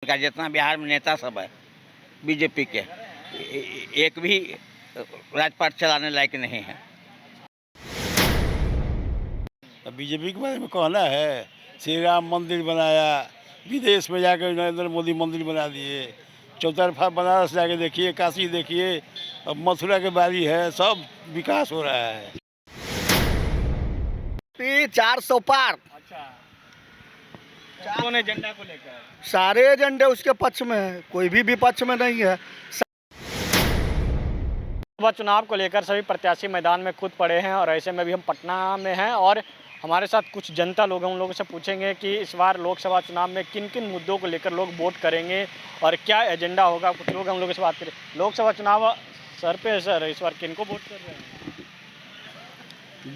का जितना बिहार में नेता सब है बीजेपी के, एक भी राजपाट चलाने लायक नहीं है। बीजेपी के बारे में कहना है, श्री राम मंदिर बनाया, विदेश में जाकर नरेंद्र मोदी मंदिर बना दिए, चौतरफा बनारस जाके देखिए, काशी देखिए, अब मथुरा के बारी है, सब विकास हो रहा है। 400 पार। अच्छा, कौन एजेंडा को लेकर? सारे एजेंडे उसके पक्ष में है, कोई भी विपक्ष में नहीं है। लोकसभा चुनाव को लेकर सभी प्रत्याशी मैदान में कूद पड़े हैं और ऐसे में भी हम पटना में हैं और हमारे साथ कुछ जनता लोग हैं। उन लोगों से पूछेंगे कि इस बार लोकसभा चुनाव में किन किन मुद्दों को लेकर लोग वोट करेंगे और क्या एजेंडा होगा। कुछ लोग हम लोगों से बात करें। लोकसभा चुनाव सर पे है सर, इस बार किन को वोट कर रहे हैं?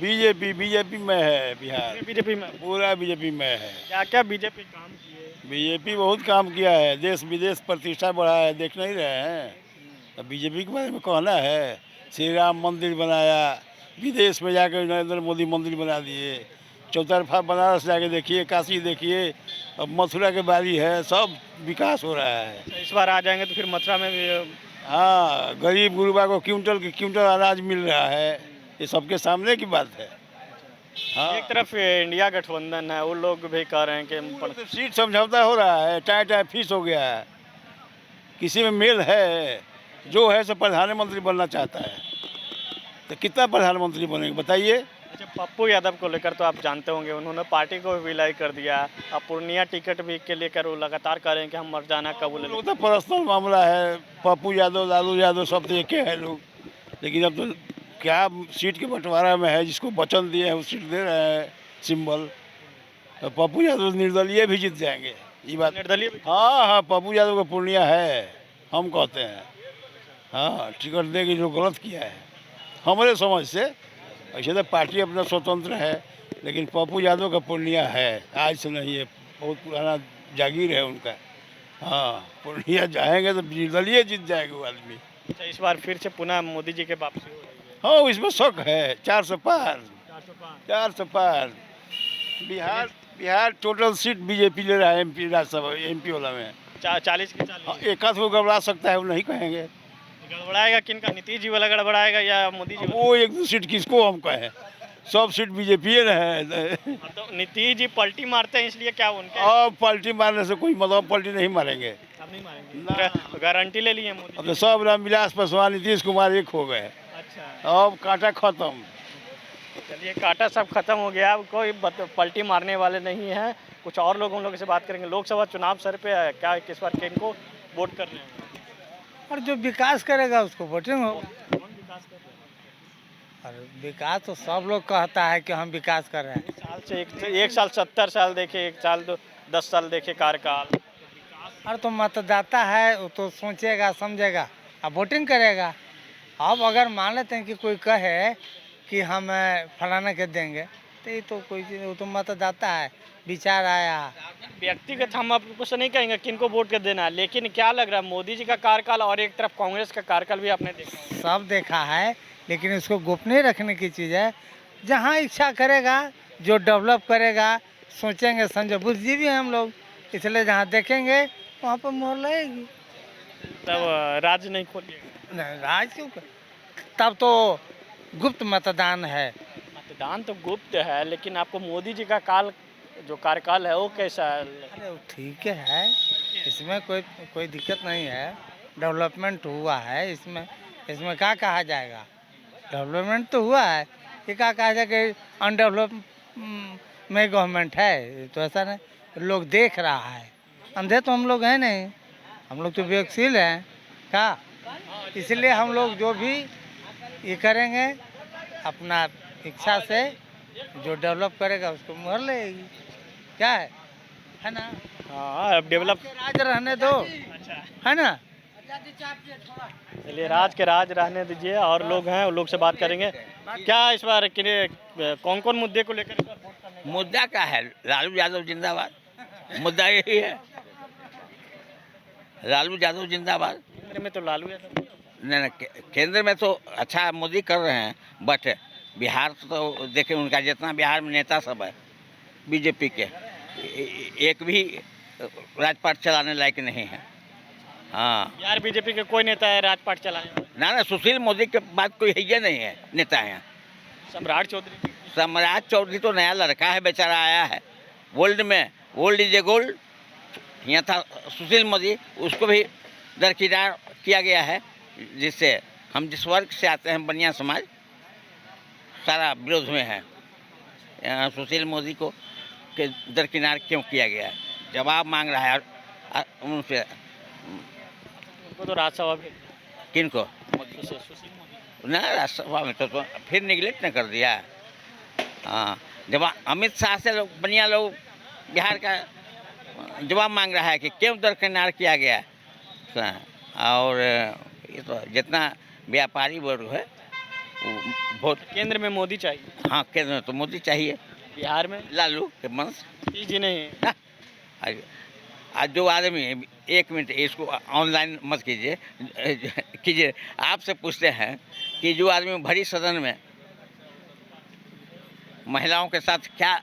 बीजेपी में है, बिहार बीजेपी में पूरा बीजेपी में है। क्या क्या बीजेपी काम किए? बीजेपी बहुत काम किया है, देश विदेश प्रतिष्ठा बढ़ा है, देख नहीं रहे हैं। तो बीजेपी के बारे में कहना है, श्री राम मंदिर बनाया, विदेश में जाकर नरेंद्र मोदी मंदिर बना दिए, चौतरफा बनारस जाके देखिए, काशी देखिए, अब मथुरा के बारी है, सब विकास हो रहा है। इस बार आ जाएंगे तो फिर मथुरा में भी हाँ, गरीब गुरबा को क्विंटल के क्विंटल अनाज मिल रहा है, ये सबके सामने की बात है। हाँ, एक तरफ इंडिया गठबंधन है, वो लोग भी कह रहे हैं कि तो सीट समझौता हो रहा है, टाई टाई फीस हो गया है, किसी में मेल है, जो है सो प्रधानमंत्री बनना चाहता है, तो कितना प्रधानमंत्री बनेंगे बताइए। अच्छा, पप्पू यादव को लेकर तो आप जानते होंगे, उन्होंने पार्टी को भी विलय कर दिया। अब पूर्णिया टिकट भी के लेकर वो लगातार कह रहे हैं कि हम मर जाना कबूल। वो तो पर्सनल मामला है, पप्पू यादव लालू यादव सब तो एक ही है लोग, लेकिन अब तो क्या सीट के बंटवारा में है, जिसको वचन दिए हैं वो सीट दे रहे हैं सिंबल। तो पप्पू यादव निर्दलीय भी जीत जाएंगे, ये बात। निर्दलीय भी? हाँ हाँ, पप्पू यादव का पूर्णिया है, हम कहते हैं। हाँ, टिकट देके जो गलत किया है हमारे समझ से, ऐसे तो पार्टी अपना स्वतंत्र है, लेकिन पप्पू यादव का पूर्णिया है, आज से नहीं है, बहुत पुराना जागीर है उनका। हाँ, पूर्णिया जाएंगे तो निर्दलीय जीत जाएगा वो आदमी। अच्छा, इस बार फिर से पुनः मोदी जी के वापसी हो रही है। हाँ, इसमें शक है, 400 पार, 405। 400 पार। बिहार टोटल सीट बीजेपी ले रहा है, एमपी राज्यसभा एमपी वाला में 40 की हाँ, 40 एक आध को गड़बड़ा सकता है, वो नहीं कहेंगे। गड़बड़ाएगा किनका? नीतीश जी वाला गड़बड़ाएगा या मोदी जी वाला? वो एक दो सीट किसको हम कहें, सब सीट बीजेपी है। हाँ, तो नीतीश जी पलटी मारते हैं, इसलिए क्या उनके अब पलटी मारने से कोई मतलब, पलटी नहीं मारेंगे। अब नहीं मारेंगे? गारंटी ले लिए मोदी अब जी? तो सब रामविलास पासवान नीतीश कुमार एक हो गए, अच्छा, अब कांटा खत्म। चलिए, कांटा सब खत्म हो गया, अब कोई पलटी मारने वाले नहीं हैं। कुछ और लोग, उन लोगों से बात करेंगे। लोकसभा चुनाव सर पे है, क्या किस बार किनको वोट कर रहे हैं? और जो विकास करेगा उसको वोटिंग होगा। कौन विकास कर रहे हैं? और विकास तो सब लोग कहता है कि हम विकास कर रहे हैं। साल से एक साल 70 साल देखे, एक साल 10 साल देखे कार्यकाल। और तो मतदाता है, वो तो सोचेगा समझेगा और वोटिंग करेगा। अब अगर मान लेते हैं कि कोई कहे कि हम फलाना के देंगे, तो ये तो कोई चीज़, वो तो मतदाता है, विचार आया। व्यक्तिगत हम आपको से नहीं कहेंगे किनको वोट कर देना है, लेकिन क्या लग रहा है, मोदी जी का कार्यकाल और एक तरफ कांग्रेस का कार्यकाल भी आपने देखा होगा। सब देखा है, लेकिन इसको गोपनीय रखने की चीज़ है। जहाँ इच्छा करेगा, जो डेवलप करेगा, सोचेंगे संजय बुद्धिजीवी हैं हम लोग, इसलिए जहाँ देखेंगे वहाँ पर मोहर लगेगी। तब राज नहीं खोलिएगा? नहीं, राज क्यों तब तो गुप्त मतदान है। मतदान तो गुप्त है, लेकिन आपको मोदी जी का जो कार्यकाल है वो कैसा है? अरे वो ठीक है, इसमें कोई दिक्कत नहीं है। डेवलपमेंट हुआ है, इसमें क्या कहा जाएगा, डेवलपमेंट तो हुआ है। ये क्या कहा जाए कि अनडेवलप में गवर्नमेंट है, तो ऐसा नहीं, लोग देख रहा है। अंधे तो हम लोग हैं नहीं, हम लोग तो विवेकशील हैं क्या, इसलिए हम लोग जो भी ये करेंगे अपना इच्छा से, जो डेवलप करेगा उसको मोहर लगेगी। क्या है ना? हाँ, अब डेवलप राज रहने दो, अच्छा है ना। चलिए, राज के राज रहने दीजिए। और लोग हैं, उन लोग से बात करेंगे। क्या इस बार कौन कौन मुद्दे को लेकर इस बार वोट करने हैं? मुद्दा क्या है, लालू यादव जिंदाबाद, मुद्दा यही है, लालू यादव जिंदाबाद। केंद्र में तो लालू यादव। नहीं, केंद्र में तो अच्छा मोदी कर रहे हैं, बट बिहार तो देखें, उनका जितना बिहार में नेता सब है बीजेपी के, एक भी राजपाट चलाने लायक नहीं है। हाँ, बिहार बीजेपी के कोई नेता है राजपाट चलाने वाला? ना सुशील मोदी के बाद कोई है ही नहीं है नेता यहाँ। सम्राट चौधरी सम्राट चौधरी तो नया लड़का है, बेचारा आया है वर्ल्ड में, वर्ल्ड इज ए गोल्ड। यहाँ था सुशील मोदी, उसको भी दरकिनार किया गया है, जिससे हम जिस वर्ग से आते हैं बनिया समाज सारा विरोध में है। यहाँ सुशील मोदी को के दरकिनार क्यों किया गया है, जवाब मांग रहा है उनसे। उनको तो राज्यसभा भी किनको? सुशील मोदी ना राज्यसभा में तो फिर निगलेक्ट न कर दिया। हाँ, जब अमित शाह से लोग बनिया लोग बिहार का जवाब मांग रहा है कि क्यों दरकिनार किया गया है। और ये तो जितना व्यापारी वर्ग है वो वोट केंद्र में मोदी चाहिए, हाँ केंद्र में तो मोदी चाहिए, बिहार में लालू के वंश। जी नहीं। ना आज जो आदमी, एक मिनट इसको ऑनलाइन मत कीजिए, आपसे पूछते हैं कि जो आदमी भरी सदन में महिलाओं के साथ क्या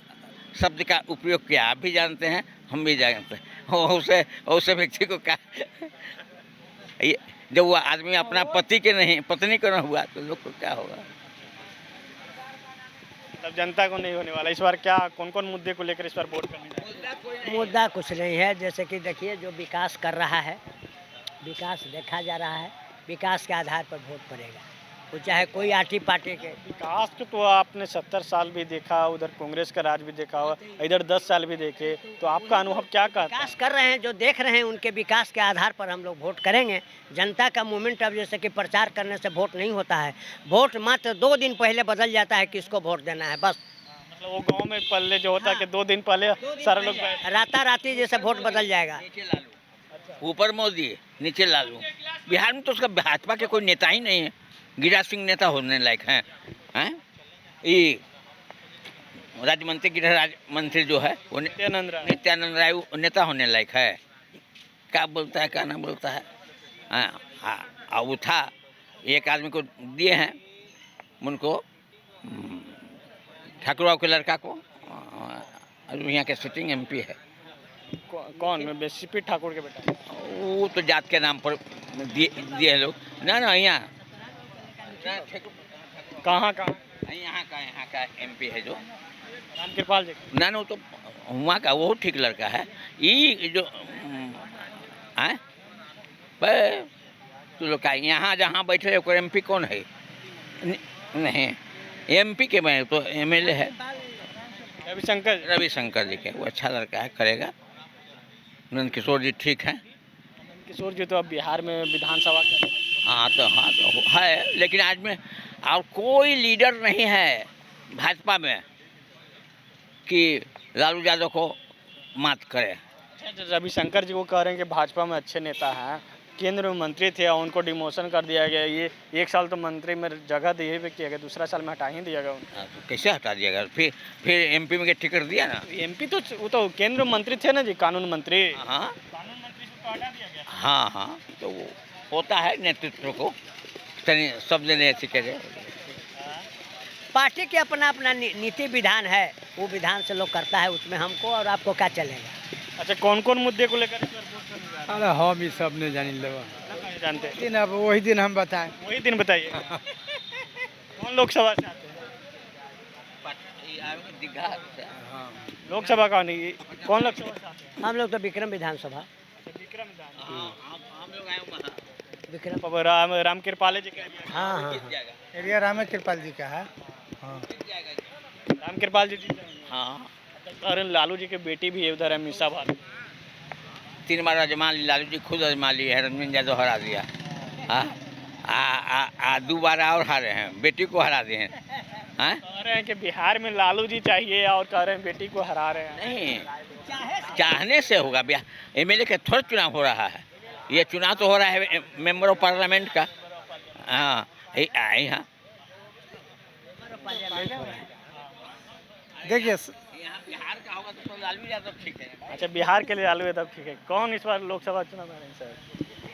शब्द का उपयोग किया, आप भी जानते हैं, हम भी जानते हैं। उसे व्यक्ति को क्या जब वो आदमी अपना पति के नहीं पत्नी को न हुआ तो लोग को क्या होगा? मतलब जनता को नहीं होने वाला। इस बार क्या कौन कौन मुद्दे को लेकर इस बार वोट करने जाएंगे? मुद्दा कुछ नहीं है, जैसे कि देखिए जो विकास कर रहा है, विकास देखा जा रहा है, विकास के आधार पर वोट पड़ेगा, वो चाहे कोई आठी पार्टी के। विकास को तो आपने 70 साल भी देखा, उधर कांग्रेस का राज भी देखा हुआ, इधर 10 साल भी देखे, तो आपका अनुभव क्या कहता है? विकास कर रहे हैं, जो देख रहे हैं उनके विकास के आधार पर हम लोग वोट करेंगे। जनता का मूवमेंट अब जैसे कि प्रचार करने से वोट नहीं होता है, वोट मात्र 2 दिन पहले बदल जाता है किसको वोट देना है, बस। मतलब वो गांव में पहले जो होता है कि 2 दिन पहले सारे लोग राताराती जैसे वोट बदल जाएगा। नीचे लालू, ऊपर मोदी, नीचे लालू। बिहार में तो उसका भाजपा के कोई नेता ही नहीं है। गिरिराज सिंह नेता होने लायक हैं? ये राज्य मंत्री, गृह मंत्री जो है वो नित्यानंद राय नेता होने लायक है? क्या बोलता है, क्या ना बोलता है। हाँ, वो था, एक आदमी को दिए हैं उनको, ठाकुर के लड़का को, यहाँ के सिटिंग एमपी है। कौन? सीपी ठाकुर के बेटा? वो तो जात के नाम पर दिए लोग। ना यहाँ कहाँ यहाँ का एमपी है जो रामकृपाल जी। ना वो तो वहाँ का, वो ठीक लड़का है। ये जो है तो लोग का यहाँ जहाँ बैठे हैं एमपी कौन है? नहीं, एमपी के मैं तो एमएलए है रविशंकर जी के। वो अच्छा लड़का है, करेगा। नंद किशोर जी ठीक है। किशोर जी तो अब बिहार में विधानसभा का हाँ तो है, लेकिन आज में और कोई लीडर नहीं है भाजपा में कि लालू यादव को मात करे। रविशंकर जी को कह रहे हैं कि भाजपा में अच्छे नेता हैं, केंद्र में मंत्री थे और उनको डिमोशन कर दिया गया। ये 1 साल तो मंत्री में जगह दिए हुए किया गया, दूसरा साल में हटा ही दिया गया उनको। तो कैसे हटा दिया गया? फिर एमपी में टिकट दिया ना। एमपी तो वो तो केंद्र मंत्री थे ना जी, कानून मंत्री। हाँ कानून मंत्री से तो हटा दिया गया। हाँ, तो वो होता है नेतृत्व को सब जने ऐसे करे। पार्टी के अपना अपना नीति विधान है, वो विधान से लोग करता है, उसमें हमको और आपको क्या चलेगा। अच्छा, कौन कौन मुद्दे को लेकर इस बार वोट करने जा रहे अरे हम ये सब नहीं जानी लेवा हैं? जानते हैं? दिन, अब वही दिन हम बताएं। वही दिन बताइए। कौन लोकसभा से आते हैं? लोकसभा का नहीं, कौन लोकसभा से आते हैं? हम लोग तो विक्रम विधानसभा, विक्रम विक्रम। रामकृपाल जी के हाँ, एरिया राम कृपाल जी का है। हाँ, रामकृपाल जी जीत जाएंगे। हाँ, अरे लालू जी की बेटी भी है उधर है, मीसा भारती। 3 बार आजमा ली, लालू जी खुद आजमा ली है, रंजन यादव हरा दिया। हाँ, 2 बार और हारे हैं, बेटी को हरा दिए हैं। कह रहे हैं कि बिहार में लालू जी चाहिए और कह रहे हैं बेटी को हरा रहे हैं। नहीं, चाहने से होगा। एमएलए का थोड़ा चुनाव हो रहा है, ये चुनाव तो हो रहा है मेंबर ऑफ पार्लियामेंट का। हाँ, यहाँ देखिए यहाँ बिहार का होगा तो लालू यादव ठीक है। अच्छा, बिहार के लिए लालू यादव ठीक है। कौन इस बार लोकसभा चुनाव में है सर?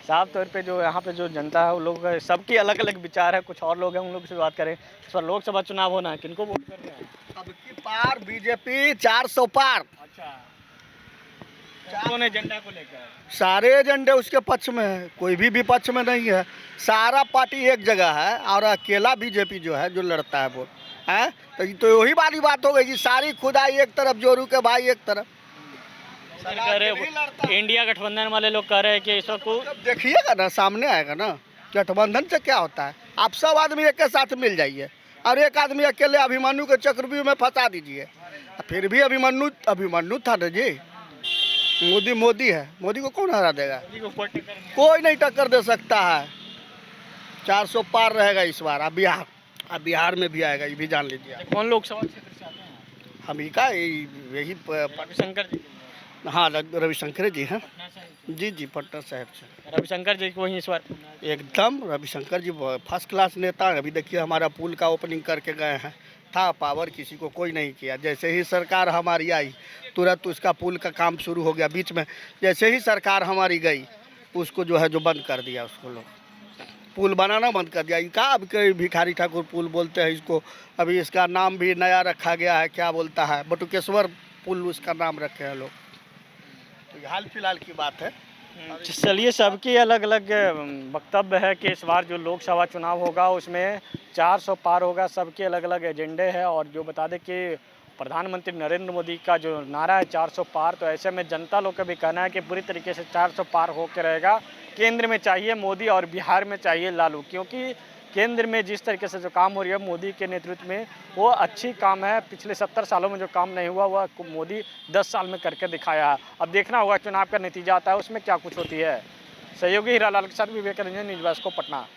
साफ तौर पे जो यहाँ पे जो जनता है, वो लोग सबकी अलग अलग विचार है। कुछ और लोग हैं, उन लोग से बात करें। इस बार लोकसभा चुनाव होना है, किनको वोट करना है? अब की पार बीजेपी 400 पार। अच्छा, कौन एजेंडा को लेकर है? सारे एजेंडे उसके पक्ष में है, कोई भी विपक्ष में नहीं है। सारा पार्टी एक जगह है और अकेला बीजेपी जो है जो लड़ता है वोट है, तो वही वाली बात हो गई कि सारी खुदाई एक तरफ, जोरू के भाई एक तरफ। सर कह रहे इंडिया गठबंधन वाले लोग कह रहे हैं कि इस वक्त जब देखिएगा ना, सामने आएगा ना गठबंधन से क्या होता है। आप सब आदमी एक के साथ मिल जाइए और एक आदमी अकेले अभिमन्यु के चक्रव्यूह में फंसा दीजिए। फिर भी अभिमन्यु था ना जी। मोदी है, मोदी को कौन हरा देगा? कोई नहीं टक्कर दे सकता है। 400 पार रहेगा इस बार। अब बिहार में भी आएगा, ये भी जान लीजिए। कौन लोकसभा क्षेत्र से आते हैं? हम ही का यही रविशंकर जी। हाँ, रविशंकर जी हैं। जी पटना साहब से रविशंकर जी को ही इस बार एकदम रविशंकर जी फर्स्ट क्लास नेता हैं। अभी देखिए हमारा पुल का ओपनिंग करके गए हैं। था पावर, किसी को कोई नहीं किया। जैसे ही सरकार हमारी आई तुरंत उसका पुल का काम शुरू हो गया। बीच में जैसे ही सरकार हमारी गई उसको जो है जो बंद कर दिया, उसको लोग पुल बनाना बंद कर दिया। इनका अब कोई भिखारी ठाकुर पुल बोलते हैं इसको। अभी इसका नाम भी नया रखा गया है, क्या बोलता है, बटुकेश्वर पुल उसका नाम रखे हैं लोग। तो हाल फिलहाल की बात है। चलिए, सबकी अलग अलग वक्तव्य है कि इस बार जो लोकसभा चुनाव होगा उसमें 400 पार होगा। सबके अलग अलग एजेंडे हैं। और जो बता दें कि प्रधानमंत्री नरेंद्र मोदी का जो नारा है 400 पार, तो ऐसे में जनता लोग का भी कहना है कि पूरी तरीके से 400 पार होकर रहेगा। केंद्र में चाहिए मोदी और बिहार में चाहिए लालू, क्योंकि केंद्र में जिस तरीके से जो काम हो रही है मोदी के नेतृत्व में वो अच्छी काम है। पिछले 70 सालों में जो काम नहीं हुआ वह मोदी 10 साल में करके दिखाया है। अब देखना होगा चुनाव का नतीजा आता है उसमें क्या कुछ होती है। सहयोगी हीरालाल के साथ विवेक रंजन, न्यूज़ 22 को पटना।